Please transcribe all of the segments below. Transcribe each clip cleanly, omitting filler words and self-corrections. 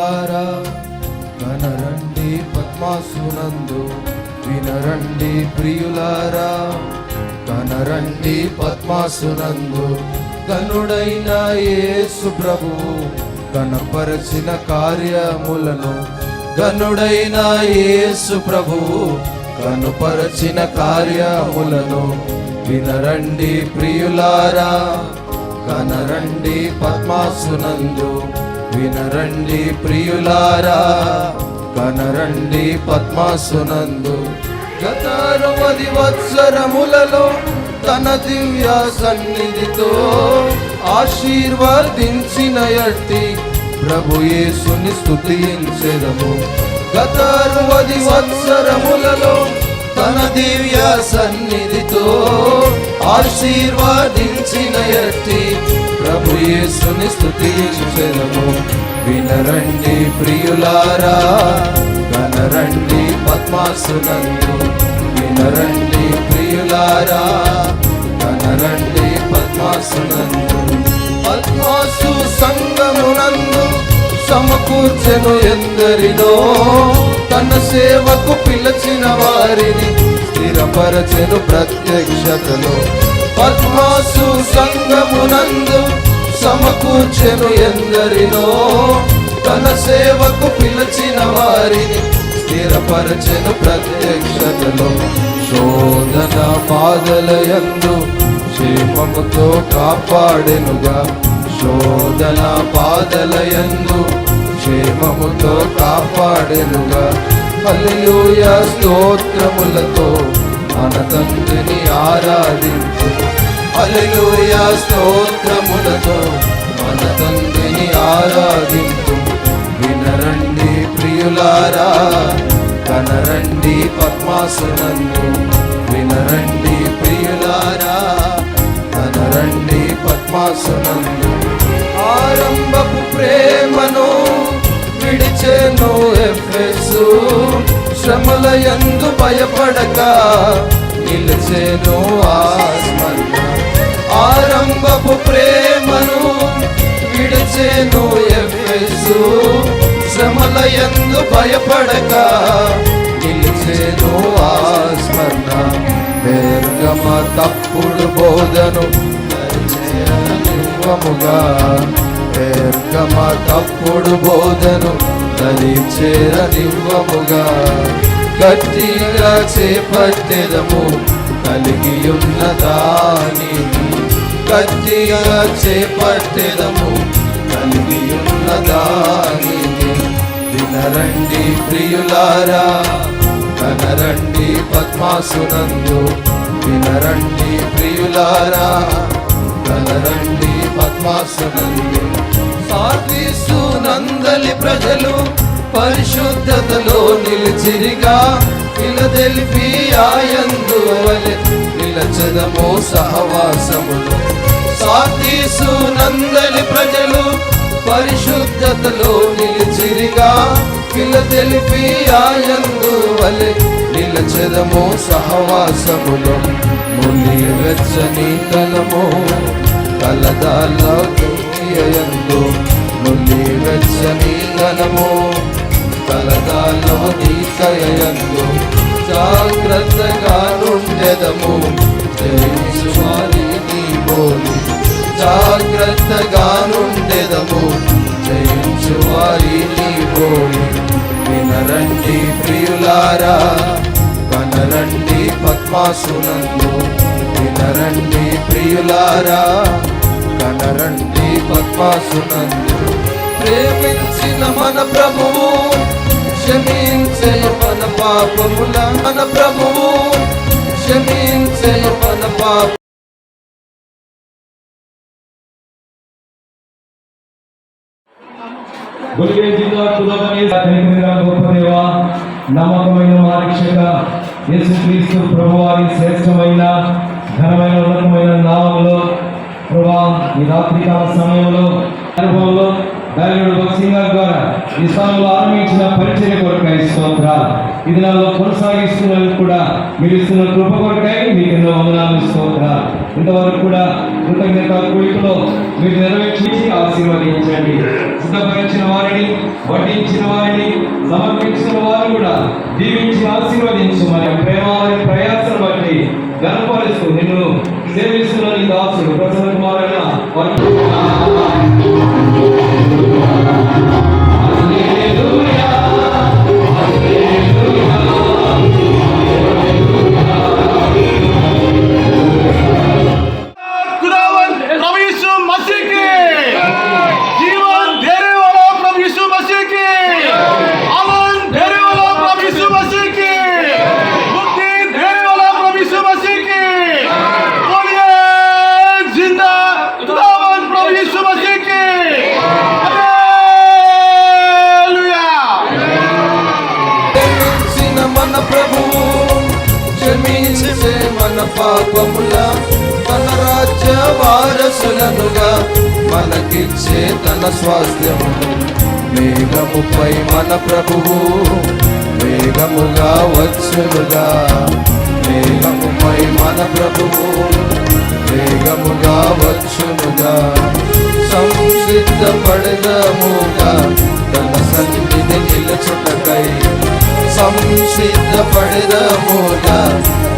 ప్రియులారా కనరండి పద్మాసునందు, వినరండి ప్రియులారా కనరండి పద్మాసునందు. గనుడైన యేసు ప్రభువు కనపరచిన కార్యములను, గనుడైన యేసు ప్రభువు కనుపరచిన కార్యములను వినరండి ప్రియులారా కనరండి పద్మాసునందు. వినరండి ప్రియులారా కనరండి పద్మాసునందు. గత 60 సంవత్సరములలో తన దివ్య సన్నిధితో ఆశీర్వదించిన ఎట్టి ప్రభు యేసుని స్తుతించెదము. గత 60 సంవత్సరములలో తన దివ్య సన్నిధితో ఆశీర్వదించిన ఎట్టి ప్రభు యేసుని స్తుతించెదము. వినరండి ప్రియులారా కనరండి పద్మాసునందు. వినరండి ప్రియులారా కనరండి పద్మాసునందు. పద్మాసు సంగమునందు సమకూర్చెను ఎందరినో, తన సేవకు పిలిచిన వారిని స్థిరపరచెను ప్రత్యక్షతలో. పద్మాసు సంగమునందు సమకూర్చెను ఎందరినో, తన సేవకు పిలిచిన వారిని స్థిరపరచెను ప్రత్యక్షతలో. శోధన బాధలయందు క్షేమముతో కాపాడెనుగా, శోధన బాధలయందు క్షేమముతో కాపాడెనుగా. హల్లెలూయా స్తోత్రములతో మన తండ్రిని ఆరాధించు. హల్లెలూయా స్తోత్రములతో మన తండ్రిని ఆరాధించు. వినరండి ప్రియులారా కనరండి పద్మాసునందు. వినరండి ప్రియులారా కనరండి పద్మాసునందు. ఆరంభపు ప్రేమను విడిచెను ఎఫెసు, శ్రమలయందు భయపడక నిలిచెను ఆస్మరణ. ఆరంభపు ప్రేమను విడిచెను ఎఫెసు, శ్రమలయందు భయపడక నిలిచెను ఆస్మరణ. పెర్గమ తప్పుడు బోధను నివ్వముగా, పెర్గమ తప్పుడు బోధను చేరనివ్వముగా. గట్టిగా చేపట్టెదము కలిగియున్న దానిని, గట్టిగా చేపట్టెదము కలిగియున్న దానిని. వినరండి ప్రియులారా కనరండి పద్మాసునందు. వినరండి ప్రియులారా కనరండి పద్మాసునందు. సార్దీసు నందలి ప్రజలు పరిశుద్ధతలో నిలిచిరిగా, ఫిలదెల్ఫియాయందు వలె నిలచెదము సహవాసములో. సార్దీసు నందలి ప్రజలు పరిశుద్ధతలో నిలిచిరిగా, ఫిలదెల్ఫియాయందు వలె నిలచెదము సహవాసములో. ములి వెచ్చని తలము కలదాల్లో యందు, ములి వెచ్చని తలము కలదాల్లో దీకయందు. జాగ్రత్తగా నుండెదము జయించు వారిని బోలి, జాగ్రత్తగా నుండెదము జయించు వారిని బోలి. వినరండి ప్రియులారా కనరండి పద్మాసునందు. వినరండి ప్రియులారా కనరండి పద్మాసునందు. ప్రేమించిన మన ప్రభువు క్షమించే మన పాపముల, మన ప్రభువు క్షమించే మన పాప. నమ్మకమైన మా రక్షక యేసుక్రీస్తు ప్రభువారి శ్రేష్టమైన ఘనమైన ఉన్నతమైన నామములో ప్రభువా ఈ రాత్రికాల సమయంలో అనుభవంలో దైవుడు భక్సింగ్ ద్వారా ఈ స్థానంలో ఆరంభించిన పరిచర్య కొరకై స్తోత్రాలు. ఇది నాలో కొనసాగిస్తున్నందుకు కూడా మీరు ఇస్తున్న కృప కొరకై మీకు ఎన్నో వందనాలు స్తోత్రాలు. ఇంతవరకు కూడా కృతజ్ఞత కూడికలో మీరు నెరవేర్చి ఆశీర్వదించండి. సిద్ధపరిచిన వారిని, వడ్డించిన వారిని, సమర్పించిన వారిని కూడా దీవించి ఆశీర్వదించు. మరి ప్రేమాలని ప్రయాసను బట్టి గణపరుస్తూ నిన్ను సేవిస్తున్న నీ దాసుడు ప్రసన్న కుమారైన పాపముల తన రాజ్య వారసులనుగా మనకిచ్చే తన స్వాస్థ్యము. మేఘముపై మన ప్రభువు వేగముగా వచ్చునుగా. మేఘముపై మన ప్రభువు వేగముగా వచ్చునుగా. సంసిద్ధపడదముగా తన సన్నిధి నిలుచుటకై. సంసిద్ధపడదముగా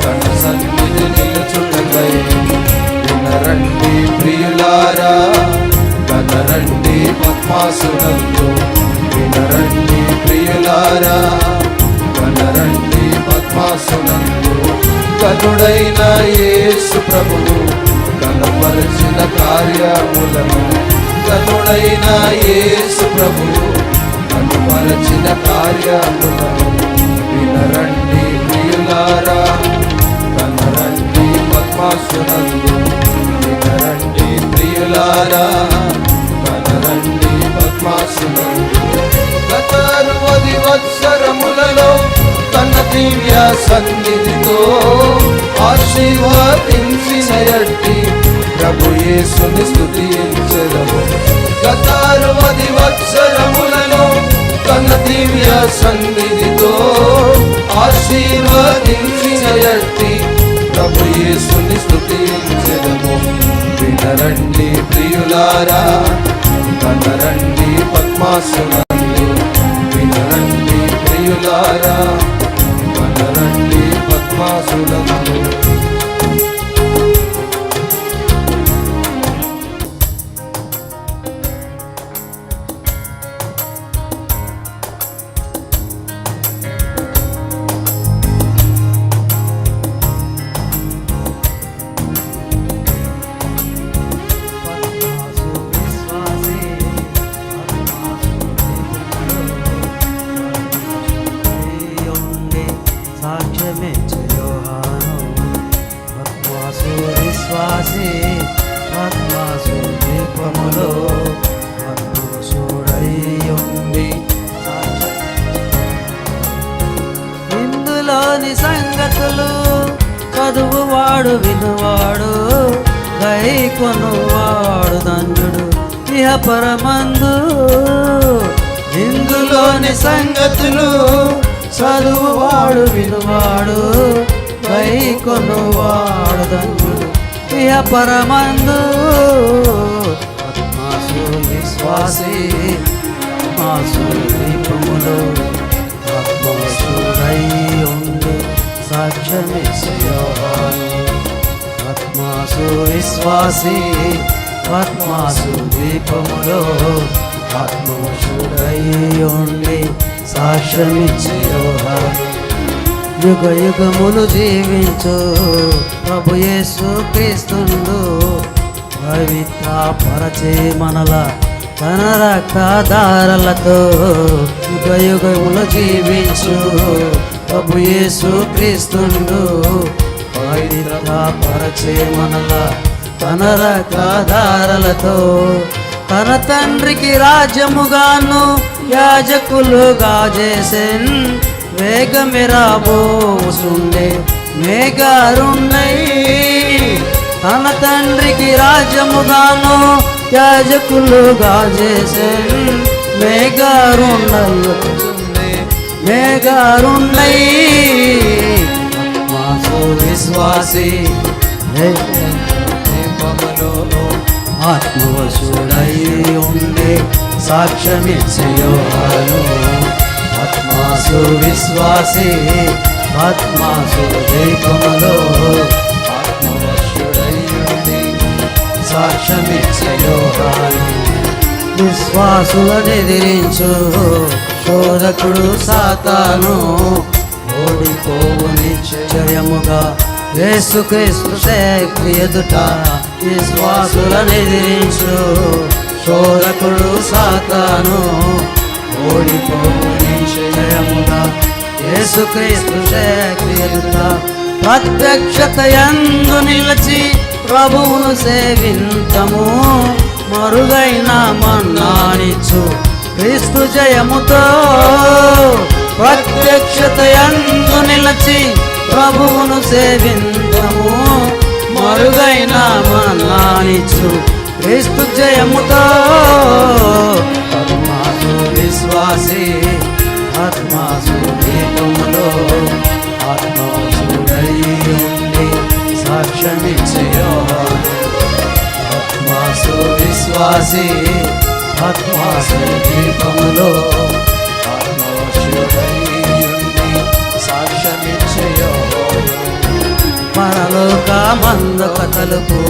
తన సన్నిధి నిలుచుటకై. వినరండి ప్రియులారా, కనరండి పద్మాసునందు. వినరండి ప్రియులారా, కనరండి పద్మాసునందు. కనుడైన యేసు ప్రభువు కనపరచిన కార్యములను. కనుడైన యేసు ప్రభువు కనపరచిన కార్యములను. వినరండి ప్రియులారా, కనరండి పద్మాసునందు. వినరండి ప్రియులారా, కనరండి పద్మాసునందు. గత 60 వత్సరములలో తన దివ్య సన్నిధితో ఆశీర్వదించిన ఎట్టి ప్రభు యేసుని స్తుతించెదము. గత 60 వత్సరములలో తన దివ్య సన్నిధితో ఆశీర్వదించిన ఎట్టి ప్రభు యేసుని స్తుతించెదము. వినరండి ప్రియులారా, కనరండి పద్మాసునందు. వినరండి ప్రియులారా, కనరండి పద్మాసునందు. ఇందులోని సంగతులు చదువువాడు వినువాడు గైకొనువాడు ధన్యుడు ఇహ పరమందు. ఇందులోని సంగతులు చదువువాడు వినువాడు గైకొనువాడు ధన్యుడు ఇహ పరమందు. ఆత్మాసు విశ్వాసి ఆత్మాసు దీపములో ఆత్మాసుడై ఉండి సాక్ష్యమిచ్చు యోహాను. ఆత్మాసు విశ్వాసి ఆత్మాసు దీపములో ఆత్మాసుడై ఉండి సాక్ష్యమిచ్చు యోహాను. యుగ యుగములు జీవించు ప్రభు యేసు క్రీస్తుండు. పవిత్ర పరచే మనల తన రక్తధారలతో. యుగ యుగములు జీవించు ప్రభు యేసు క్రీస్తుండు. పవిత్ర పరచే మనల తన రక్తధారలతో. తన తండ్రికి రాజ్యముగాను యాజకులుగా చేసెన్. వేగమే రాబోసుండే మేఘారుణ్ణై. తన తండ్రికి రాజ్యముగాను యాజకులుగా చేసెన్. మేఘారుణ్ణై ఆత్మాసు విశ్వాసి దీపములో ఆత్మవశుడై ఉండే సాక్ష్యమిచ్చే యోహాను ఆత్మాసు విశ్వాసి ఆత్మాసు దీపములో ఆత్మవశుడయ్యుండి సాక్ష్యమిచ్చే యోహాను విశ్వాసులను ఎదిరించు శోధకుడు సాతాను ఓడిపోవు నిశ్చయముగా యేసుక్రీస్తు శక్తి ఎదుట విశ్వాసులను ఎదిరించు శోధకుడు సాతాను ఓడిపోవు నిశ్చయముగా యేసుక్రీస్తు శక్తి ఎదుట ప్రత్యక్షత యందు నిలిచి ప్రభువును సేవింతము మరుగైన మన్నానిచ్చు క్రీస్తు జయముతో ప్రత్యక్షత యందు నిలిచి ప్రభువును సేవింతము మరుగైన మన్నానిచ్చు క్రీస్తు జయముతో ఆత్మాసు విశ్వాసి ఆత్మాసు దీపములో ఆత్మవశుడయ్యుండి సాక్ష్యమిచ్చే యోహాను ఆత్మాసు విశ్వాసి ఆత్మాసు దీపములో ఆత్మవశుడయ్యుండి సాక్ష్యమిచ్చే యోహాను పరలోక మందొక తలుపు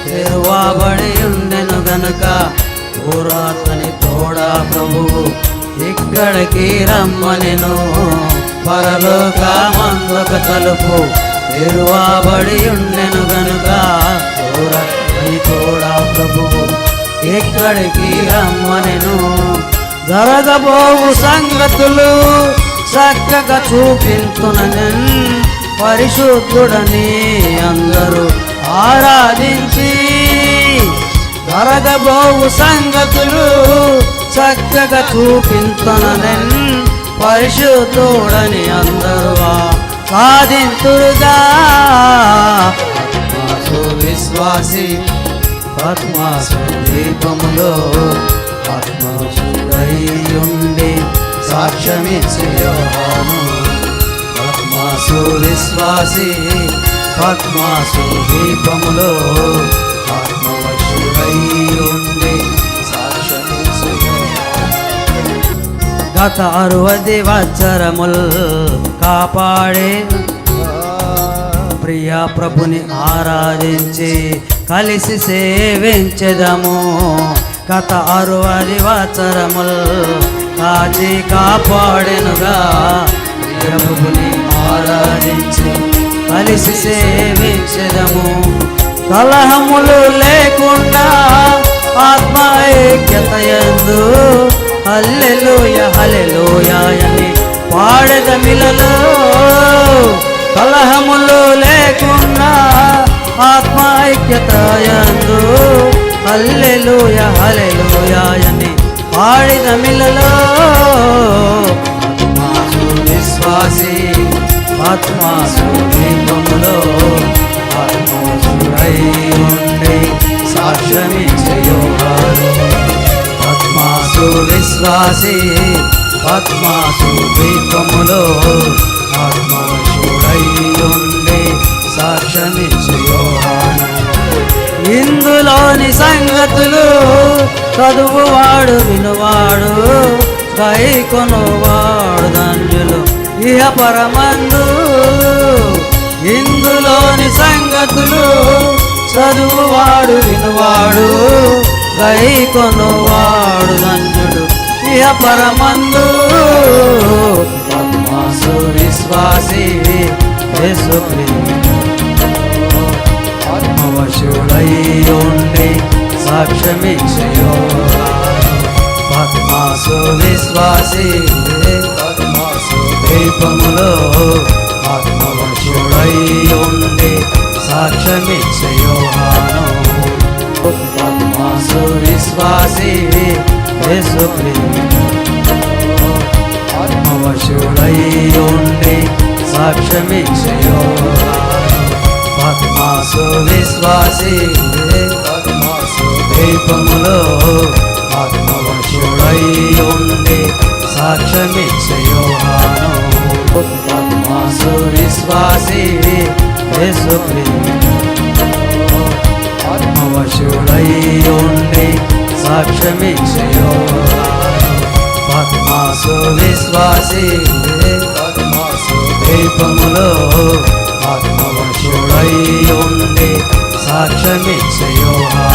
తెరువబడి ఉండెను గనుక పూర్వాత్మని తోడా ప్రభువు ఇక్కడికి రమ్మనెను పరలోక మందొక తలుపు తెరువబడి ఉండెను గనుక పూర్వాత్మని తోడా ప్రభువు ఇక్కడికి రమ్మనెను జరగబోవు సంగతులు చక్కగా చూపించుననెన్ పరిశుద్ధుడని అందరూ ఆరాధించి జరగబోవు సంగతులు చక్కగా చూపించుననెన్ పరిశుద్ధుడని అందరూ సాధింతురుగా ఆత్మాసు విశ్వాసి ఆత్మాసు దీపములో ఆత్మవశుడయ్యుండి సాక్ష్యమిచ్చే యోహాను ఆత్మాసు విశ్వాసి ఆత్మాసు దీపములో ఆత్మవశుడయ్యుండి సాక్ష్యమిచ్చే యోహాను గత 60 సంవత్సరముల్ కాపాడే ప్రియా ప్రభుని ఆరాధించి కలిసి సేవించెదము గత 60 సంవత్సరముల్ కాచి కాపాడెనుగా ప్రియా ప్రభుని ఆరాధించి కలిసి సేవించెదము కలహములు లేకుండా ఆత్మ ఐక్యతయందు హల్లెలూయా హల్లెలూయా అని పాడెదమిలలో కలహములు లేకుండా ఆత్మ ఐక్యతయందు హల్లెలూయా హల్లెలూయా అని పాడెదమిలలో ఆత్మాసు విశ్వాసి ఆత్మాసు దీపములో ఆత్మవశుడయ్యుండి సాక్ష్యమిచ్చే యోహాను ఆత్మాసు విశ్వాసి ఆత్మాసు దీపములో ఆత్మవశుడయ్యుండి సాక్ష్యమిచ్చే యోహాను ఇందులోని సంగతులు చదువువాడు వినువాడు కైకొనువాడు ధన్యులు ఇహ పరమందు ఇందులోని సంగతులు చదువువాడు వినువాడు కైకొనువాడు ధన్యుడు ఇహ పరమందు ఆత్మాసు విశ్వాసి యేసుక్రీస్తు ఆత్మవశుడయ్యుండి సాక్ష్యమిచ్చే యోహాను ఆత్మాసు విశ్వాసి ఆత్మాసు దీపములో ఆత్మవశుడయ్యుండి సాక్ష్యమిచ్చే యోహాను ఆత్మాసు విశ్వాసి యేసుక్రీస్తు ఆత్మవశుడయ్యుండి సాక్ష్యమిచ్చే యోహాను ఆత్మాసు విశ్వాసి ఆత్మాసు దీపములో ఆత్మవశుడయ్యుండి సాక్ష్యమిచ్చే యోహాను ఆత్మాసు విశ్వాసి యేసుక్రీస్తు ఆత్మవశుడయ్యుండి సాక్ష్యమిచ్చే యోహాను విశ్వాసి పద్మాసు దీపములో ఆత్మవశుడై ఉండి సాక్ష్యమిచ్చే యోహాను